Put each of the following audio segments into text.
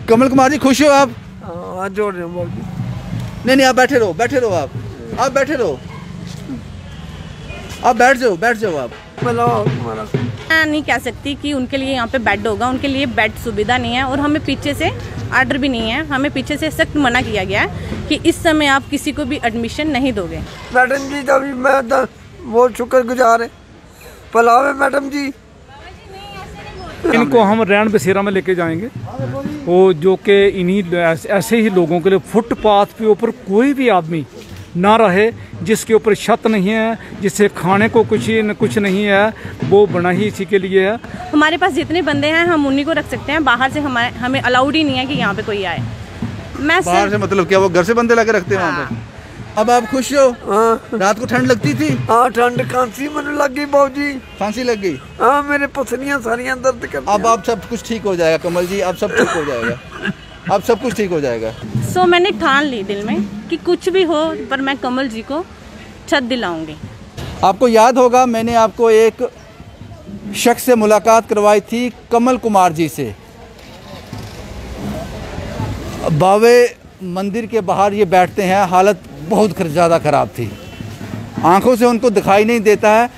कमल कुमार जी खुश हो आप? हाँ जोड़ रहे हो। नहीं आप बैठे रहो, बैठे रहो, आप बैठे रहो, आप बैठ जाओ आप। मैं नहीं कह सकती कि उनके लिए यहाँ पे बेड होगा, उनके लिए बेड सुविधा नहीं है और हमें पीछे से आर्डर भी नहीं है, हमें पीछे से सख्त मना किया गया है कि इस समय आप किसी को भी एडमिशन नहीं दोगे। मैडम जी का भी मैं बहुत शुक्रगुजार है, पलावे मैडम जी। इनको हम रैन बसेरा में लेके जाएंगे, वो जो कि इन्हीं ऐसे ही लोगों के लिए फुटपाथ के ऊपर कोई भी आदमी ना रहे जिसके ऊपर छत नहीं है, जिससे खाने को कुछ नहीं है, वो बना ही इसी के लिए है। हमारे पास जितने बंदे हैं हम उन्हीं को रख सकते हैं, बाहर से हमें अलाउड ही नहीं है कि यहाँ पे कोई आए। मैं बाहर से मतलब क्या, वो घर से बंदे लाके रखते हैं वहाँ पे? अब आप खुश हो? हाँ। रात को ठंड लगती थी? हाँ ठंड खांसी मैंने लग गई बाबूजी। फांसी लग गई? हाँ मेरे पसलियाँ सारियाँ दर्द करती हैं। अब आप सब कुछ ठीक हो जाएगा कमल जी, अब सब ठीक हो जाएगा, अब सब कुछ ठीक हो जाएगा। सो मैंने ठान ली दिल में कि कुछ भी हो पर मैं कमल जी को छत दिलाऊंगी। आपको याद होगा मैंने आपको एक शख्स से मुलाकात करवाई थी, कमल कुमार जी से। बावे मंदिर के बाहर ये बैठते हैं, हालत बहुत ज़्यादा ख़राब थी, आंखों से उनको दिखाई नहीं देता है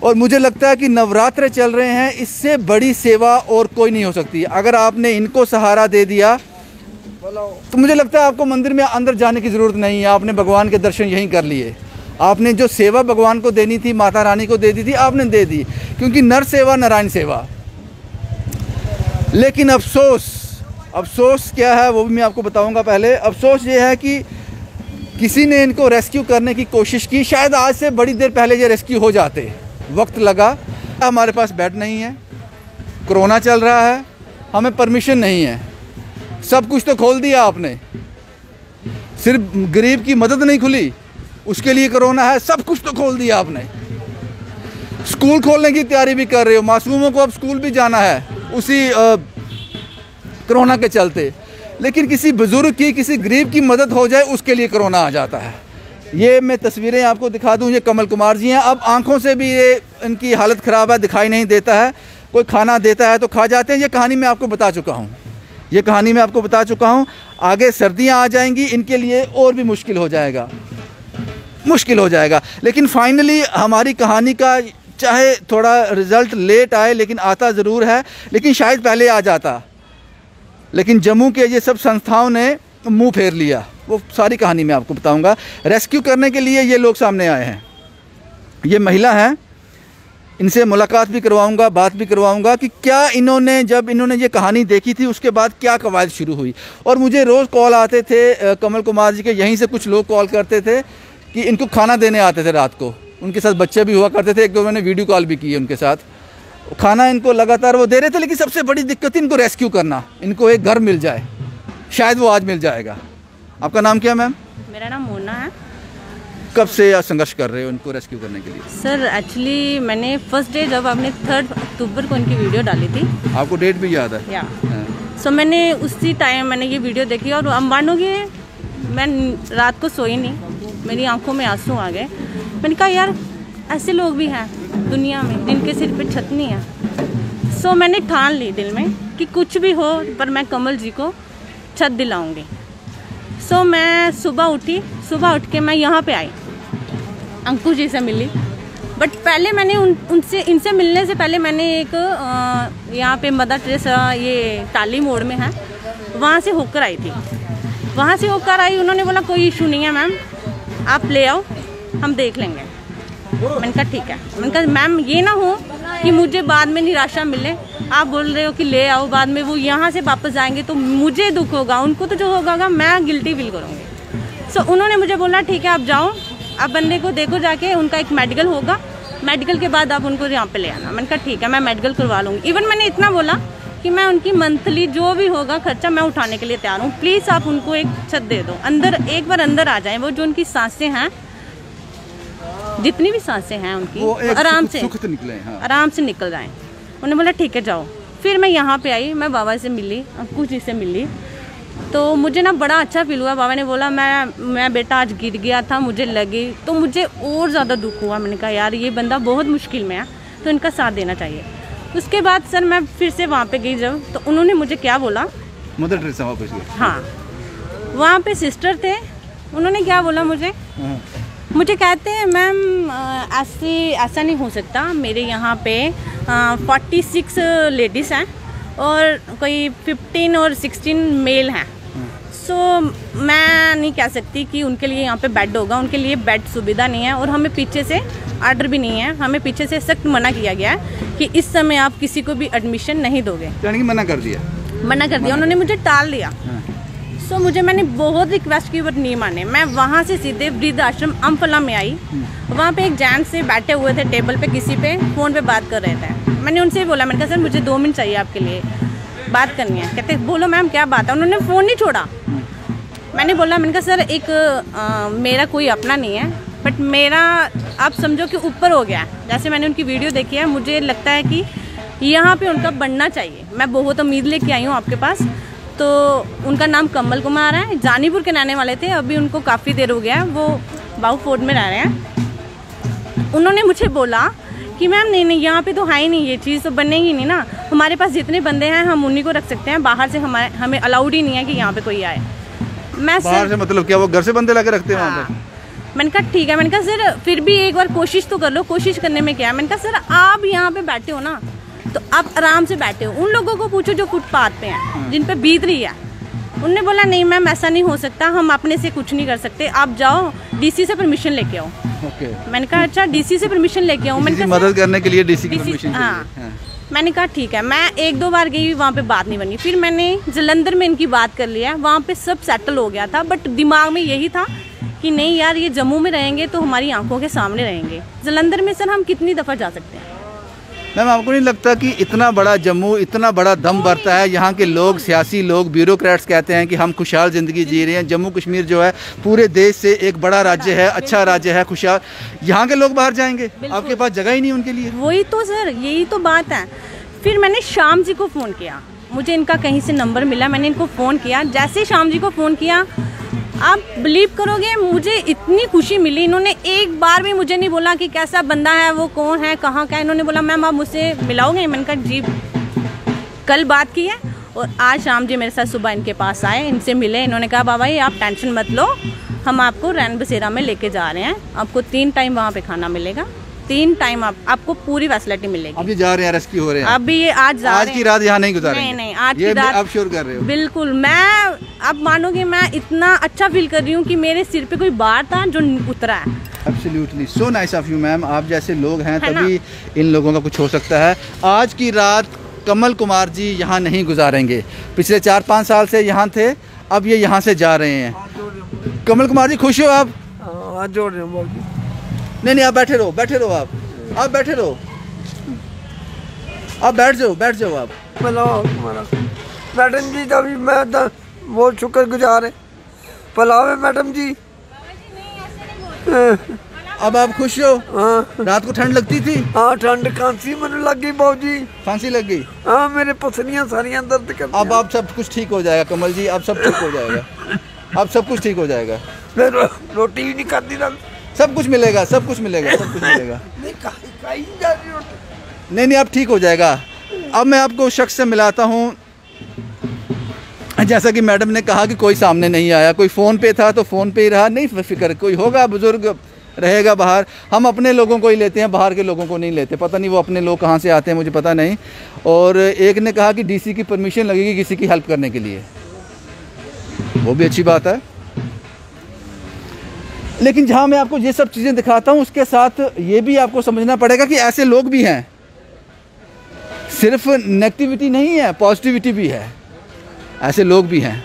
और मुझे लगता है कि नवरात्र चल रहे हैं, इससे बड़ी सेवा और कोई नहीं हो सकती। अगर आपने इनको सहारा दे दिया तो मुझे लगता है आपको मंदिर में अंदर जाने की ज़रूरत नहीं है, आपने भगवान के दर्शन यहीं कर लिए। आपने जो सेवा भगवान को देनी थी, माता रानी को दे दी थी, आपने दे दी, क्योंकि नर सेवा नारायण सेवा। लेकिन अफसोस क्या है वो भी मैं आपको बताऊंगा। पहले अफसोस ये है कि किसी ने इनको रेस्क्यू करने की कोशिश की, शायद आज से बड़ी देर पहले ये रेस्क्यू हो जाते, वक्त लगा। हमारे पास बेड नहीं है, कोरोना चल रहा है, हमें परमिशन नहीं है, सब कुछ तो खोल दिया आपने, सिर्फ गरीब की मदद नहीं खुली, उसके लिए कोरोना है, सब कुछ तो खोल दिया आपने। स्कूल खोलने की तैयारी भी कर रहे हो, मासूमों को अब स्कूल भी जाना है उसी कोरोना के चलते, लेकिन किसी बुजुर्ग की, किसी गरीब की मदद हो जाए उसके लिए कोरोना आ जाता है। ये मैं तस्वीरें आपको दिखा दूं, ये कमल कुमार जी हैं। अब आंखों से भी ये इनकी हालत ख़राब है, दिखाई नहीं देता है, कोई खाना देता है तो खा जाते हैं। ये कहानी मैं आपको बता चुका हूँ, ये कहानी मैं आपको बता चुका हूँ। आगे सर्दियाँ आ जाएंगी, इनके लिए और भी मुश्किल हो जाएगा। लेकिन फाइनली हमारी कहानी का चाहे थोड़ा रिज़ल्ट लेट आए लेकिन आता ज़रूर है, लेकिन शायद पहले आ जाता, लेकिन जम्मू के ये सब संस्थाओं ने मुंह फेर लिया। वो सारी कहानी मैं आपको बताऊंगा। रेस्क्यू करने के लिए ये लोग सामने आए हैं, ये महिला हैं, इनसे मुलाकात भी करवाऊंगा, बात भी करवाऊंगा कि क्या इन्होंने, जब इन्होंने ये कहानी देखी थी उसके बाद क्या कवायद शुरू हुई। और मुझे रोज़ कॉल आते थे कमल कुमार जी के, यहीं से कुछ लोग कॉल करते थे कि इनको खाना देने आते थे रात को, उनके साथ बच्चे भी हुआ करते थे, एक दो मैंने वीडियो कॉल भी की है उनके साथ, खाना इनको लगातार वो दे रहे थे। लेकिन सबसे बड़ी दिक्कत इनको रेस्क्यू करना, इनको एक घर मिल जाए, शायद वो आज मिल जाएगा। आपका नाम क्या मैम? मेरा नाम मोना है। कब से आप संघर्ष कर रहे हो इनको रेस्क्यू करने के लिए? सर एक्चुअली मैंने फर्स्ट डे जब आपने 3 अक्टूबर को इनकी वीडियो डाली थी, आपको डेट भी याद है? या सो मैंने उसी टाइम मैंने ये वीडियो देखी और अब मानोगे मैं रात को सोई नहीं, मेरी आंखों में आंसू आ गए। मैंने कहा यार ऐसे लोग भी हैं दुनिया में जिनके सिर पे छत नहीं है। सो मैंने ठान ली दिल में कि कुछ भी हो पर मैं कमल जी को छत दिलाऊंगी। सो मैं सुबह उठ के मैं यहाँ पे आई, अंकुश जी से मिली। बट पहले मैंने इनसे मिलने से पहले मैंने एक यहाँ पे मदर टेरेसा ये टाली मोड़ में है, वहाँ से होकर आई थी। उन्होंने बोला कोई इशू नहीं है मैम, आप ले आओ, हम देख लेंगे। मैंने कहा ठीक है। मैंने कहा मैम ये ना हो कि मुझे बाद में निराशा मिले, आप बोल रहे हो कि ले आओ, बाद में वो यहाँ से वापस जाएंगे तो मुझे दुख होगा, उनको तो जो होगा मैं गिल्टी फील करूँगी। सो उन्होंने मुझे बोला ठीक है आप जाओ, आप बंदे को देखो जाके, उनका एक मेडिकल होगा, मेडिकल के बाद आप उनको यहाँ पे ले आना। मैंने कहा ठीक है मैं मेडिकल करवा लूँगी। इवन मैंने इतना बोला कि मैं उनकी मंथली जो भी होगा खर्चा मैं उठाने के लिए तैयार हूँ, प्लीज़ आप उनको एक छत दे दो, अंदर एक बार अंदर आ जाएं, वो जो उनकी सांसें हैं, जितनी भी सांसें हैं उनकी आराम से निकल जाएं। उन्होंने बोला ठीक है जाओ। फिर मैं यहाँ पे आई, मैं बाबा से मिली, अंकुश जी से मिली, तो मुझे ना बड़ा अच्छा फील हुआ। बाबा ने बोला मैं बेटा आज गिर गया था, मुझे लगी, तो मुझे और ज़्यादा दुख हुआ। मैंने कहा यार ये बंदा बहुत मुश्किल में है, तो इनका साथ देना चाहिए। उसके बाद सर मैं फिर से वहाँ पे गई जब, तो उन्होंने मुझे क्या बोला मदर टेरेसा ऑफिस के? हाँ, वहाँ पे सिस्टर थे। उन्होंने क्या बोला मुझे कहते हैं मैम ऐसा नहीं हो सकता, मेरे यहाँ पे 46 लेडीज़ हैं और कोई 15 और 16 मेल हैं। सो मैं नहीं कह सकती कि उनके लिए यहाँ पे बेड होगा, उनके लिए बेड सुविधा नहीं है और हमें पीछे से आर्डर भी नहीं है, हमें पीछे से सख्त मना किया गया है कि इस समय आप किसी को भी एडमिशन नहीं दोगे। यानी कि मना कर दिया? मना कर दिया, उन्होंने मुझे टाल दिया। सो मुझे मैंने बहुत रिक्वेस्ट की बट नहीं माने। मैं वहाँ से सीधे वृद्ध आश्रम अम्फला में आई। वहाँ पे एक जेंट्स से बैठे हुए थे टेबल पे, किसी पे फ़ोन पे बात कर रहे थे। मैंने उनसे बोला, मैंने कहा सर मुझे 2 मिनट चाहिए आपके लिए, बात करनी है। कहते बोलो मैम क्या बात है। उन्होंने फ़ोन नहीं छोड़ा। मैंने बोला, मैंने कहा सर एक मेरा कोई अपना नहीं है बट मेरा आप समझो कि ऊपर हो गया है। जैसे मैंने उनकी वीडियो देखी है, मुझे लगता है कि यहाँ पे उनका बनना चाहिए। मैं बहुत उम्मीद लेके आई हूँ आपके पास। तो उनका नाम कमल कुमार है, जानीपुर के रहने वाले थे। अभी उनको काफ़ी देर हो गया है, वो बाऊ फोर्ट में रह रहे हैं। उन्होंने मुझे बोला कि मैम नहीं यहाँ पे तो है ही नहीं, ये चीज़ तो बनेगी नहीं ना, हमारे पास जितने बंदे हैं हम उन्हीं को रख सकते हैं, बाहर से हमें अलाउड ही नहीं है कि यहाँ पे कोई आए। मैं बाहर से मतलब क्या, वो घर से बंदे लाके रखते हैं वहाँ पे? मैंने कहा ठीक है। मैंने कहा सर फिर भी एक बार कोशिश तो कर लो, कोशिश करने में क्या है। मैंने कहा सर आप यहाँ पे बैठे हो ना, तो आप आराम से बैठे हो, उन लोगों को पूछो जो फुटपाथ पे हैं, जिन पे बीत रही है। उनने बोला नहीं मैम ऐसा नहीं हो सकता, हम अपने से कुछ नहीं कर सकते, आप जाओ डीसी से परमिशन लेके आओ। मैंने कहा अच्छा डीसी से परमिशन लेके आओ। मैंने कहा मदद करने के लिए डीसी की परमिशन चाहिए। हाँ। मैंने कहा ठीक है। मैं 1-2 बार गई, वहाँ पे बात नहीं बनी। फिर मैंने जलंधर में इनकी बात कर लिया, वहाँ पे सब सेटल हो गया था। बट दिमाग में यही था कि नहीं यार ये जम्मू में रहेंगे तो हमारी आंखों के सामने रहेंगे, जलंधर में सर हम कितनी दफ़ा जा सकते हैं। मैम आपको नहीं लगता कि इतना बड़ा जम्मू, इतना बड़ा दम भरता है, यहाँ के लोग, सियासी लोग, ब्यूरोक्रेट्स कहते हैं कि हम खुशहाल ज़िंदगी जी रहे हैं। जम्मू कश्मीर जो है पूरे देश से एक बड़ा राज्य है, अच्छा राज्य है, खुशहाल। यहाँ के लोग बाहर जाएंगे, आपके पास जगह ही नहीं उनके लिए। वही तो सर, यही तो बात है। फिर मैंने श्याम जी को फ़ोन किया, मुझे इनका कहीं से नंबर मिला, मैंने इनको फ़ोन किया। जैसे ही श्याम जी को फ़ोन किया, आप बिलीव करोगे मुझे इतनी खुशी मिली। इन्होंने एक बार भी मुझे नहीं बोला कि कैसा बंदा है, वो कौन है, कहाँ का है। इन्होंने बोला मैम आप मुझसे मिलाओगे? मैंने कहा जी। कल बात की है और आज शाम जी मेरे साथ सुबह इनके पास आए, इनसे मिले। इन्होंने कहा बाबा ये आप टेंशन मत लो, हम आपको रैन बसेरा में लेके जा रहे हैं, आपको 3 टाइम वहाँ पे खाना मिलेगा, 3 टाइम आपको पूरी फैसिलिटी मिलेगी। अभी जा रहे हैं, रेस्क्यू हो रहे हैं? अभी ये आज जा रहे हैं। आज की रात यहाँ नहीं गुजारेंगे? नहीं, आज की रात आप श्योर कर रहे हो? बिल्कुल। मैं आप मानोगे मैं इतना अच्छा फील कर रही हूँ कि मेरे सिर पे कोई बार था जो उतरा है। Absolutely so nice of you ma'am. आप जैसे लोग हैं तभी इन लोगों का कुछ हो सकता है। आज की रात कमल कुमार जी यहाँ नहीं गुजारेंगे। पिछले 4-5 साल से यहाँ थे, अब ये यहाँ से जा रहे हैं। कमल कुमार जी खुश हो आप? हाथ जोड़ रहे हो। नहीं आप बैठे रहो, बैठे रहो, आप बैठे रहो, आप बैठ जाओ आप। मैडम जी तभी मैं बहुत शुक्रगुजार है, पलावे मैडम जी। अब आप खुश हो? हाँ। रात को ठंड लगती थी? हाँ ठंड, खांसी मैंने लग गई बाबू जी। खांसी लग गई? हाँ मेरे पसलियाँ सारियाँ दर्द करती। अब आप सब कुछ ठीक हो जाएगा कमल जी, अब सब ठीक हो जाएगा, अब सब कुछ ठीक हो जाएगा। मैं रोटी भी नहीं खाती था। सब कुछ मिलेगा, सब कुछ मिलेगा, सब कुछ मिलेगा। नहीं आप ठीक हो जाएगा। अब मैं आपको उस शख्स से मिलाता हूँ। जैसा कि मैडम ने कहा कि कोई सामने नहीं आया, कोई फ़ोन पे था तो फ़ोन पे ही रहा, नहीं फिक्र, कोई होगा बुजुर्ग रहेगा बाहर। हम अपने लोगों को ही लेते हैं, बाहर के लोगों को नहीं लेते। पता नहीं वो अपने लोग कहाँ से आते हैं, मुझे पता नहीं। और एक ने कहा कि डीसी की परमिशन लगेगी किसी की हेल्प करने के लिए, वो भी अच्छी बात है। लेकिन जहाँ मैं आपको ये सब चीज़ें दिखाता हूँ उसके साथ ये भी आपको समझना पड़ेगा कि ऐसे लोग भी हैं, सिर्फ नेगेटिविटी नहीं है, पॉजिटिविटी भी है, ऐसे लोग भी हैं।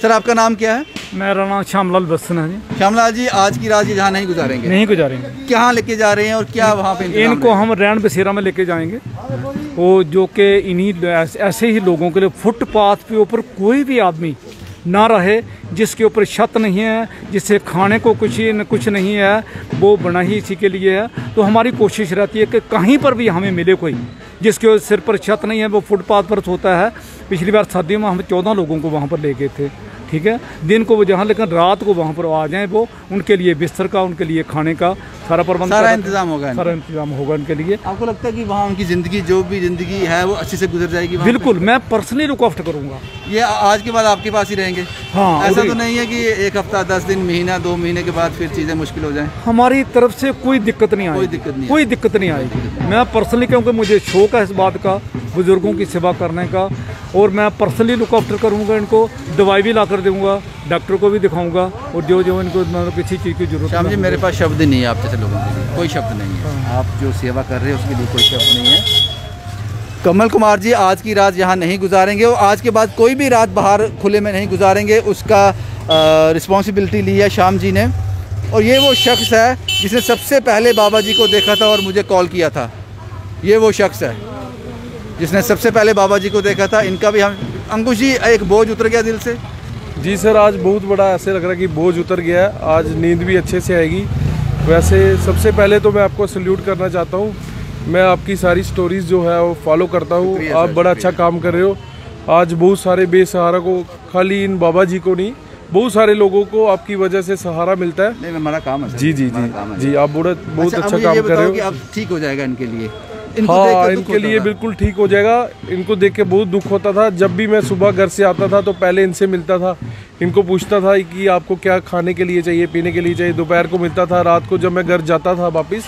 सर आपका नाम क्या है? मेरा नाम श्यामलाल बस्सन है जी। श्यामलाल जी आज की रात ये जहाँ नहीं गुजारेंगे? नहीं गुजारेंगे। कहाँ लेके जा रहे हैं और क्या वहाँ पे? इनको हम रैन बसेरा में लेके जाएंगे, वो जो कि इन्हीं ऐसे ही लोगों के लिए फुटपाथ पे ऊपर कोई भी आदमी ना रहे, जिसके ऊपर छत नहीं है, जिससे खाने को कुछ नहीं है, वो बना ही इसी के लिए है। तो हमारी कोशिश रहती है कि कहीं पर भी हमें मिले कोई जिसके सिर पर छत नहीं है, वो फुटपाथ पर सोता है। पिछली बार सर्दियों में हम 14 लोगों को वहाँ पर ले गए थे, ठीक है, दिन को वो जहाँ, लेकिन रात को वहाँ पर आ जाएं, वो उनके लिए बिस्तर का, उनके लिए खाने का सारा प्रबंध, सारा इंतजाम होगा, सारा इंतजाम होगा उनके लिए। आपको लगता है कि वहाँ उनकी ज़िंदगी, जो भी ज़िंदगी है वो अच्छे से गुजर जाएगी? बिल्कुल, मैं पर्सनली लुक आफ्टर करूँगा। ये आज के बाद आपके पास ही रहेंगे? हाँ, ऐसा तो नहीं है कि 1 हफ्ता, 10 दिन, महीना, 2 महीने के बाद फिर चीज़ें मुश्किल हो जाएं? हमारी तरफ से कोई दिक्कत नहीं आएगी, कोई दिक्कत नहीं आएगी। मैं पर्सनली, क्योंकि मुझे शौक है इस बात का, बुजुर्गों की सेवा करने का, और मैं पर्सनली लुक आफ्टर करूँगा। इनको दवाई भी ला कर दूँगा, डॉक्टर को भी दिखाऊँगा, और जो जो इनको मतलब किसी चीज़ की जरूरत। श्याम जी, मेरे पास शब्द नहीं है आप जैसे लोगों के लिए, कोई शब्द नहीं है। आप जो सेवा कर रहे हैं उसके लिए कोई शब्द नहीं है। कमल कुमार जी आज की रात यहाँ नहीं गुजारेंगे, और आज के बाद कोई भी रात बाहर खुले में नहीं गुजारेंगे, उसका रिस्पॉन्सिबिलिटी ली है श्याम जी ने। और ये वो शख्स है जिसने सबसे पहले बाबा जी को देखा था और मुझे कॉल किया था। ये वो शख्स है जिसने सबसे पहले बाबा जी को देखा था। इनका भी हम, अंकुश जी, एक बोझ उतर गया दिल से? जी सर, आज बहुत बड़ा ऐसे लग रहा है कि बोझ उतर गया है। आज नींद भी अच्छे से आएगी। वैसे सबसे पहले तो मैं आपको सल्यूट करना चाहता हूँ। मैं आपकी सारी स्टोरीज़ जो है वो फॉलो करता हूँ। आप बड़ा अच्छा काम कर रहे हो। आज बहुत सारे बेसहारा को, खाली इन बाबा जी को नहीं, बहुत सारे लोगों को आपकी वजह से सहारा मिलता है। नहीं, हमारा काम है। जी जी जी जी, आप बहुत अच्छा काम कर रहे हो। अब ठीक हो जाएगा इनके लिए? हाँ, इनके लिए बिल्कुल ठीक हो जाएगा। इनको देख के बहुत दुख होता था। जब भी मैं सुबह घर से आता था तो पहले इनसे मिलता था, इनको पूछता था कि आपको क्या खाने के लिए चाहिए, पीने के लिए चाहिए। दोपहर को मिलता था, रात को जब मैं घर जाता था वापस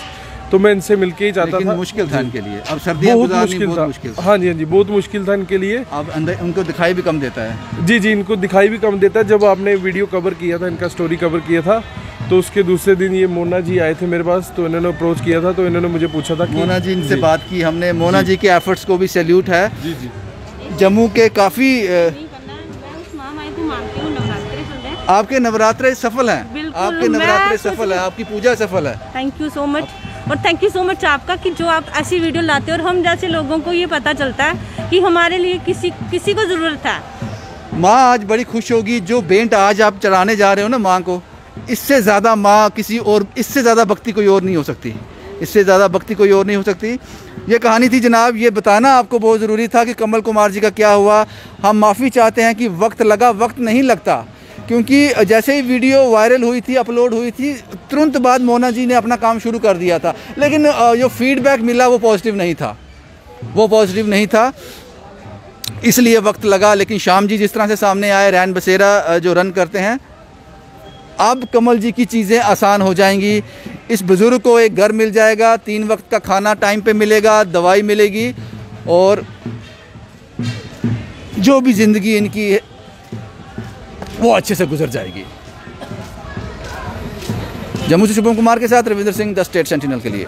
तो मैं इनसे मिलके ही जाता था। मुश्किल था इनके लिए, अब सर्दियाँ बहुत गुजारनी मुश्किल था। हाँ जी, हाँ जी, बहुत मुश्किल था इनके लिए। अब अंदर उनको दिखाई भी कम देता है। जी जी, इनको दिखाई भी कम देता है। जब आपने वीडियो कवर किया था, इनका स्टोरी कवर किया था, तो उसके दूसरे दिन ये मोना जी आए थे मेरे पास, तो इन्होंने अप्रोच किया था। तो इन्होंने मुझे पूछा था कि मोना जी, इनसे बात की हमने। मोना जी के एफर्ट्स को भी सैल्यूट है। जी जी, जम्मू के काफ़ी आपके नवरात्रे सफल हैं, आपके नवरात्रे सफल है, आपकी पूजा सफल है। थैंक यू सो मच, और थैंक यू सो मच आपका कि जो आप ऐसी वीडियो लाते हो और हम जैसे लोगों को ये पता चलता है कि हमारे लिए किसी को ज़रूरत है। माँ आज बड़ी खुश होगी। जो बेंट आज आप चढ़ाने जा रहे हो ना माँ को, इससे ज़्यादा माँ किसी और, इससे ज़्यादा भक्ति कोई और नहीं हो सकती, इससे ज़्यादा भक्ति कोई और नहीं हो सकती। ये कहानी थी जनाब, ये बताना आपको बहुत ज़रूरी था कि कमल कुमार जी का क्या हुआ। हम माफ़ी चाहते हैं कि वक्त लगा, वक्त नहीं लगता, क्योंकि जैसे ही वीडियो वायरल हुई थी, अपलोड हुई थी, तुरंत बाद मोना जी ने अपना काम शुरू कर दिया था। लेकिन जो फीडबैक मिला वो पॉजिटिव नहीं था, वो पॉजिटिव नहीं था, इसलिए वक्त लगा। लेकिन श्याम जी जिस तरह से सामने आए, रैन बसेरा जो रन करते हैं, अब कमल जी की चीज़ें आसान हो जाएंगी। इस बुज़ुर्ग को एक घर मिल जाएगा, 3 वक्त का खाना टाइम पे मिलेगा, दवाई मिलेगी, और जो भी ज़िंदगी इनकी है वो अच्छे से गुजर जाएगी। जम्मू से शुभम कुमार के साथ Ravindra Singh, the state sentinel के लिए।